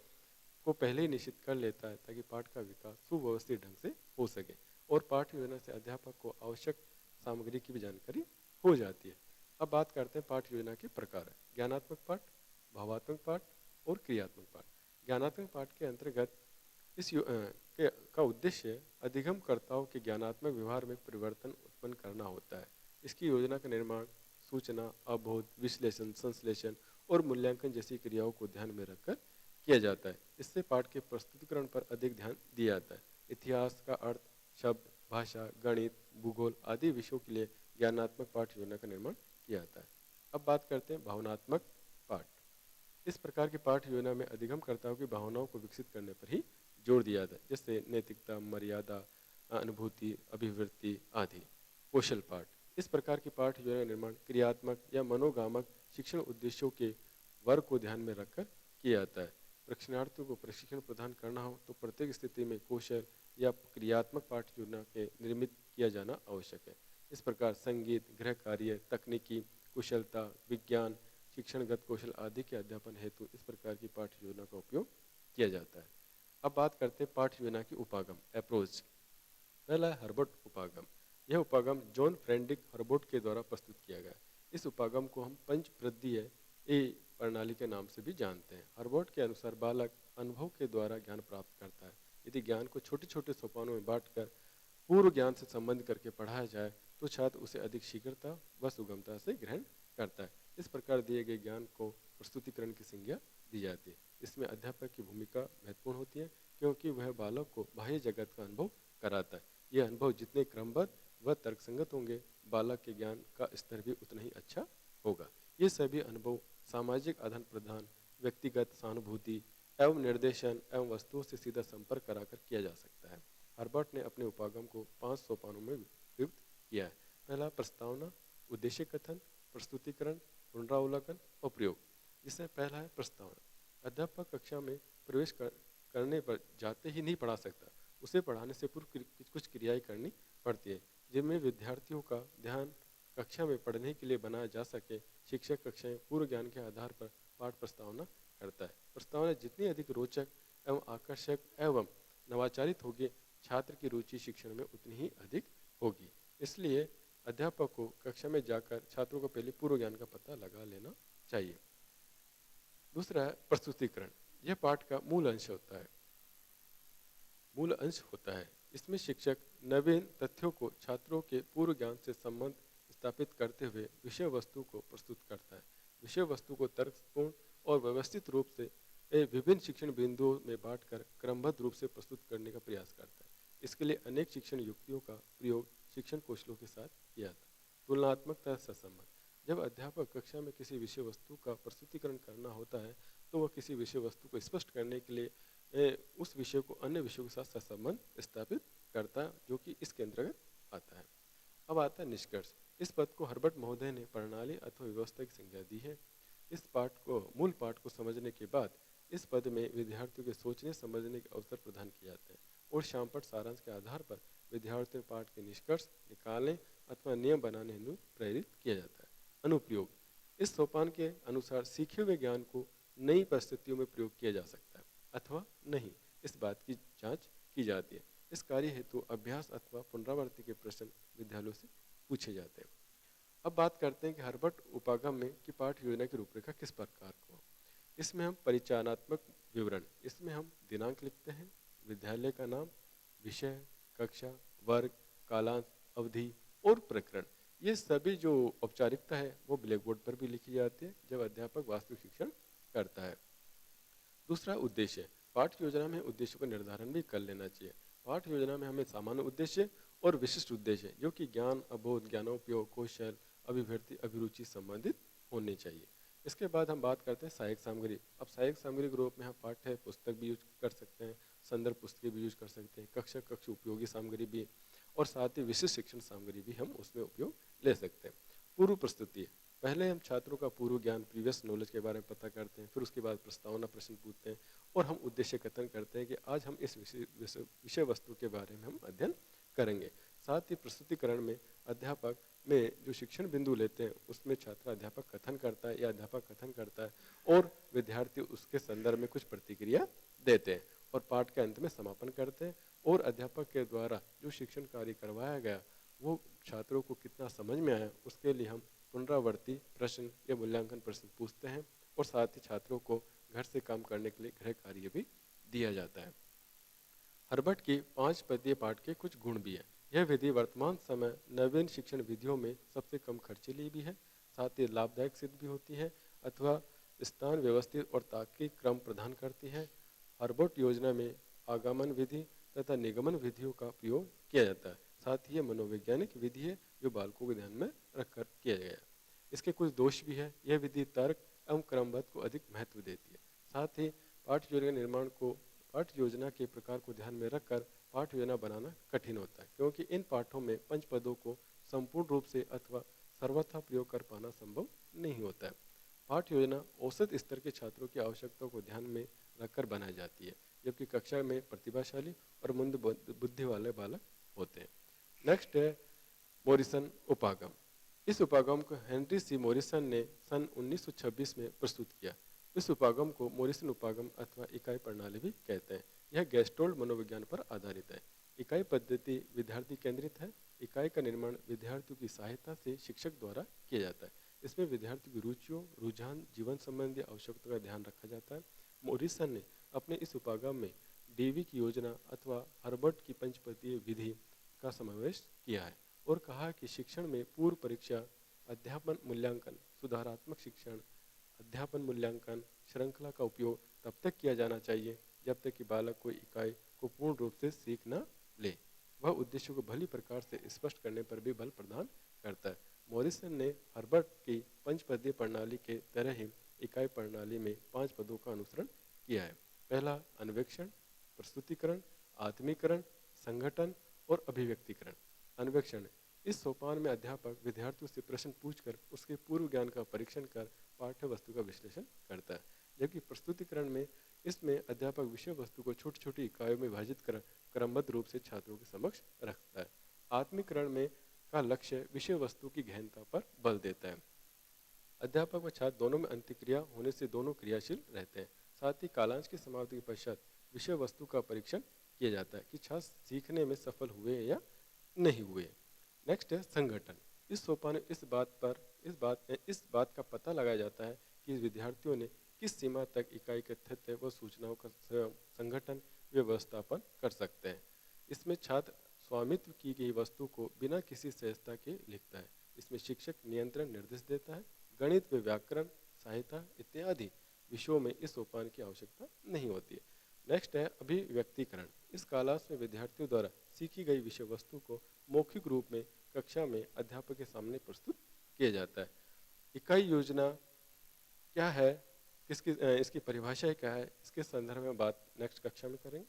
को पहले ही निश्चित कर लेता है ताकि पाठ का विकास सुव्यवस्थित ढंग से हो सके और पाठ्य योजना से अध्यापक को आवश्यक सामग्री की भी जानकारी हो जाती है। अब बात करते हैं पाठ्य योजना के प्रकार। ज्ञानात्मक पाठ, भावात्मक पाठ और क्रियात्मक पाठ। ज्ञानात्मक पाठ के अंतर्गत का उद्देश्य अधिगमकर्ताओं के ज्ञानात्मक व्यवहार में परिवर्तन उत्पन्न करना होता है। इसकी योजना का निर्माण सूचना, अवबोध, विश्लेषण, संश्लेषण और मूल्यांकन जैसी क्रियाओं को ध्यान में रखकर किया जाता है। इससे पाठ के प्रस्तुतिकरण पर अधिक ध्यान दिया जाता है। इतिहास का अर्थ, शब्द, भाषा, गणित, भूगोल आदि विषयों के लिए ज्ञानात्मक पाठ योजना का निर्माण किया जाता है। अब बात करते हैं भावनात्मक पाठ। इस प्रकार की पाठ योजना में अधिगमकर्ताओं की भावनाओं को विकसित करने पर ही जोर दिया जाता है, जैसे नैतिकता, मर्यादा, अनुभूति, अभिवृत्ति आदि। कौशल पाठ, इस प्रकार की पाठ योजना निर्माण क्रियात्मक या मनोगामक शिक्षण उद्देश्यों के वर्ग को ध्यान में रखकर किया जाता है। प्रशिक्षणार्थियों को प्रशिक्षण प्रदान करना हो तो प्रत्येक स्थिति में कौशल या क्रियात्मक पाठ योजना के निर्मित किया जाना आवश्यक है। इस प्रकार संगीत, गृह कार्य, तकनीकी कुशलता, विज्ञान, शिक्षणगत कौशल आदि के अध्यापन हेतु इस प्रकार की पाठ योजना का उपयोग किया जाता है। अब बात करते हैं पाठ योजना की उपागम अप्रोच। पहला है हर्बर्ट उपागम। यह उपागम जॉन फ्रेडरिक हर्बर्ट के द्वारा प्रस्तुत किया गया है। इस उपागम को हम पंचप्रदीय ए प्रणाली के नाम से भी जानते हैं। हर्बर्ट के अनुसार बालक अनुभव के द्वारा ज्ञान प्राप्त करता है। यदि ज्ञान को छोटे छोटे सोपानों में बांटकर पूर्व ज्ञान से संबंध करके पढ़ाया जाए तो छात्र उसे अधिक शीघ्रता व सुगमता से ग्रहण करता है। इस प्रकार दिए गए ज्ञान को प्रस्तुतिकरण की संज्ञा दी जाती है। इसमें अध्यापक की भूमिका महत्वपूर्ण होती है क्योंकि वह बालक को बाह्य जगत का अनुभव कराता है। यह अनुभव जितने क्रमबद्ध व तर्कसंगत होंगे, बालक के ज्ञान का स्तर भी उतना ही अच्छा होगा। ये सभी अनुभव सामाजिक आदान प्रदान, व्यक्तिगत सहानुभूति एवं निर्देशन एवं वस्तुओं से सीधा संपर्क कराकर किया जा सकता है। हर्बर्ट ने अपने उपागम को 5 सोपानों में विभक्त किया है। पहला प्रस्तावना, उद्देश्य कथन, प्रस्तुतिकरण, पुनरावलोकन और प्रयोग। जिसमें पहला है प्रस्तावना। अध्यापक कक्षा में प्रवेश करने पर जाते ही नहीं पढ़ा सकता, उसे पढ़ाने से पूर्व कुछ क्रियाएं करनी पड़ती है जिनमें विद्यार्थियों का ध्यान कक्षा में पढ़ने के लिए बनाया जा सके। शिक्षक कक्षाएं पूर्व ज्ञान के आधार पर पाठ प्रस्तावना करता है। प्रस्तावना जितनी अधिक रोचक एवं आकर्षक एवं नवाचारित होगी, छात्र की रुचि शिक्षण में उतनी ही अधिक होगी। इसलिए अध्यापक को कक्षा में जाकर छात्रों को पहले पूर्व ज्ञान का पता लगा लेना चाहिए। दूसरा है प्रस्तुतिकरण। यह पाठ का मूल अंश होता है। इसमें शिक्षक नवीन तथ्यों को छात्रों के पूर्व ज्ञान से संबंध स्थापित करते हुए विषय वस्तु को प्रस्तुत करता है। विषय वस्तु को तर्कपूर्ण और व्यवस्थित रूप से विभिन्न शिक्षण बिंदुओं में बांटकर क्रमबद्ध रूप से प्रस्तुत करने का प्रयास करता है। इसके लिए अनेक शिक्षण युक्तियों का प्रयोग शिक्षण कौशलों के साथ किया जाता है। तुलनात्मकता सहसंबंध। जब अध्यापक कक्षा में किसी विषय वस्तु का प्रस्तुतिकरण करना होता है तो वह किसी विषय वस्तु को स्पष्ट करने के लिए उस विषय को अन्य विषयों के साथ सहसंबंध स्थापित करता है, जो कि इसके अंतर्गत आता है। अब आता है निष्कर्ष। इस पद को हर्बर्ट महोदय ने प्रणाली अथवा व्यवस्था की संज्ञा दी है। इस मूल पाठ को समझने के बाद इस पद में विद्यार्थियों के सोचने समझने के अवसर प्रदान किए जाते हैं और शामपट सारांश के आधार पर विद्यार्थियों पाठ के निष्कर्ष निकालने अथवा नियम बनाने हेतु प्रेरित किया जाता है। अनुप्रयोग। इस सोपान के अनुसार सीखे हुए ज्ञान को नई परिस्थितियों में प्रयोग किया जा सकता है अथवा नहीं, इस बात की जांच की जाती है। इस कार्य हेतु अभ्यास अथवा पुनरावृत्ति के प्रश्न विद्यालयों से पूछे जाते हैं। अब बात करते हैं कि हर्बर्ट उपागम में की पाठ योजना की रूपरेखा किस प्रकार को। इसमें हम परिचयात्मक विवरण, इसमें हम दिनांक लिखते हैं, विद्यालय का नाम, विषय, कक्षा, वर्ग, कालांश, अवधि और प्रकरण। ये सभी जो औपचारिकता है वो ब्लैक बोर्ड पर भी लिखी जाती है जब अध्यापक वास्तविक शिक्षण करता है। दूसरा उद्देश्य। पाठ योजना में उद्देश्य का निर्धारण भी कर लेना चाहिए। पाठ योजना में हमें सामान्य उद्देश्य और विशिष्ट उद्देश्य जो कि ज्ञान, अबोध, ज्ञानोपयोग, कौशल, अभिवृत्ति, अभिरुचि संबंधित होने चाहिए। इसके बाद हम बात करते हैं सहायक सामग्री। अब सहायक सामग्री के रूप में हम पाठ्य पुस्तक भी यूज कर सकते हैं, संदर्भ पुस्तकें भी यूज कर सकते हैं, कक्ष उपयोगी सामग्री भी, और साथ ही विशिष्ट शिक्षण सामग्री भी हम उसमें उपयोग ले सकते हैं। पूर्व प्रस्तुति। पहले हम छात्रों का पूर्व ज्ञान, प्रीवियस नॉलेज के बारे में पता करते हैं, फिर उसके बाद प्रस्तावना प्रश्न पूछते हैं और हम उद्देश्य कथन करते हैं कि आज हम इस विषय वस्तु के बारे में हम अध्ययन करेंगे। साथ ही प्रस्तुतिकरण में अध्यापक में जो शिक्षण बिंदु लेते हैं उसमें छात्र अध्यापक कथन करता है या अध्यापक कथन करता है और विद्यार्थी उसके संदर्भ में कुछ प्रतिक्रिया देते हैं और पाठ के अंत में समापन करते हैं और अध्यापक के द्वारा जो शिक्षण कार्य करवाया गया वो छात्रों को कितना समझ में आया उसके लिए हम पुनरावर्ती प्रश्न या मूल्यांकन प्रश्न पूछते हैं और साथ ही छात्रों को घर से काम करने के लिए गृह कार्य भी दिया जाता है। हर्बर्ट की 5 पदीय पाठ के कुछ गुण भी है। यह विधि वर्तमान समय नवीन शिक्षण विधियों में सबसे कम खर्चीली भी है, साथ ही लाभदायक सिद्ध भी होती है अथवा स्थान व्यवस्थित और तार्किक क्रम प्रदान करती है। हर्बर्ट योजना में आगमन विधि तथा निगमन विधियों का प्रयोग किया जाता है। साथ ही यह मनोवैज्ञानिक विधि है जो बालकों को ध्यान में रखकर किया गया। इसके कुछ दोष भी है। यह विधि तर्क एवं क्रमबद्ध को अधिक महत्व देती है। साथ ही पाठ योजना निर्माण को पाठ योजना के प्रकार को ध्यान में रखकर पाठ योजना बनाना कठिन होता है क्योंकि इन पाठों में पंचपदों को संपूर्ण रूप से अथवा सर्वथा प्रयोग कर पाना संभव नहीं होता है। पाठ योजना औसत स्तर के छात्रों की आवश्यकताओं को ध्यान में रखकर बनाई जाती है, जबकि कक्षा में प्रतिभाशाली और मंद बुद्धि वाले बालक होते हैं। नेक्स्ट है मॉरिसन उपागम। इस उपागम को हेनरी सी मॉरिसन ने सन 1926 में प्रस्तुत किया। इस उपागम को मॉरिसन उपागम अथवा इकाई प्रणाली भी कहते हैं। यह गेस्टोल्ड मनोविज्ञान पर आधारित है। इकाई पद्धति विद्यार्थी केंद्रित है। इकाई का निर्माण विद्यार्थियों की सहायता से शिक्षक द्वारा किया जाता है। इसमें विद्यार्थियों की रुचियों, रुझान, जीवन संबंधी आवश्यकताओं का ध्यान रखा जाता है। मॉरिसन ने अपने इस उपागम में डेवी की योजना अथवा हर्बर्ट की पंचपदीय विधि का समावेश किया है और कहा कि शिक्षण में पूर्व परीक्षा, अध्यापन मूल्यांकन, सुधारात्मक शिक्षण, अध्यापन मूल्यांकन श्रृंखला का उपयोग तब तक किया जाना चाहिए जब तक कि बालक कोई इकाई को पूर्ण रूप से सीख न ले। वह उद्देश्य को भली प्रकार से स्पष्ट करने पर भी बल प्रदान करता है। मॉरिसन ने हर्बर्ट की पंचपदीय प्रणाली के तरह ही इकाई प्रणाली में 5 पदों का अनुसरण किया है। पहला अन्वेक्षण, प्रस्तुतिकरण, आत्मीकरण, संगठन और अभिव्यक्तिकरण। अन्वेक्षण, इस सोपान में अध्यापक विद्यार्थियों से प्रश्न पूछकर उसके पूर्व ज्ञान का परीक्षण कर पाठ्य वस्तु का विश्लेषण करता है। जबकि प्रस्तुतिकरण में इसमें अध्यापक विषय वस्तु को छोटी छोटी इकाइयों में विभाजित कर क्रमबद्ध रूप से छात्रों के समक्ष रखता है। आत्मीकरण में का लक्ष्य विषय वस्तु की गहनता पर बल देता है। अध्यापक व छात्र दोनों में अंतःक्रिया होने से दोनों क्रियाशील रहते हैं। साथ ही कालांश की समाप्ति के पश्चात विषय वस्तु का परीक्षण किया जाता है कि छात्र सीखने में सफल हुए या नहीं हुए। नेक्स्ट है संगठन। इस सोपान में इस बात का पता लगाया जाता है कि विद्यार्थियों ने किस सीमा तक इकाई के तथ्य व सूचनाओं का संगठन व्यवस्थापन कर सकते हैं। इसमें छात्र स्वामित्व की गई वस्तु को बिना किसी सहजता के लिखता है। इसमें शिक्षक नियंत्रण निर्देश देता है। गणित व व्याकरण, साहित्य इत्यादि विषयों में इस सोपान की आवश्यकता नहीं होती है। नेक्स्ट है अभिव्यक्तिकरण। इस कालांश में विद्यार्थियों द्वारा सीखी गई विषय वस्तु को मौखिक रूप में कक्षा में अध्यापक के सामने प्रस्तुत किया जाता है। इकाई योजना क्या है, इसकी परिभाषा क्या है, इसके संदर्भ में बात नेक्स्ट कक्षा में करेंगे।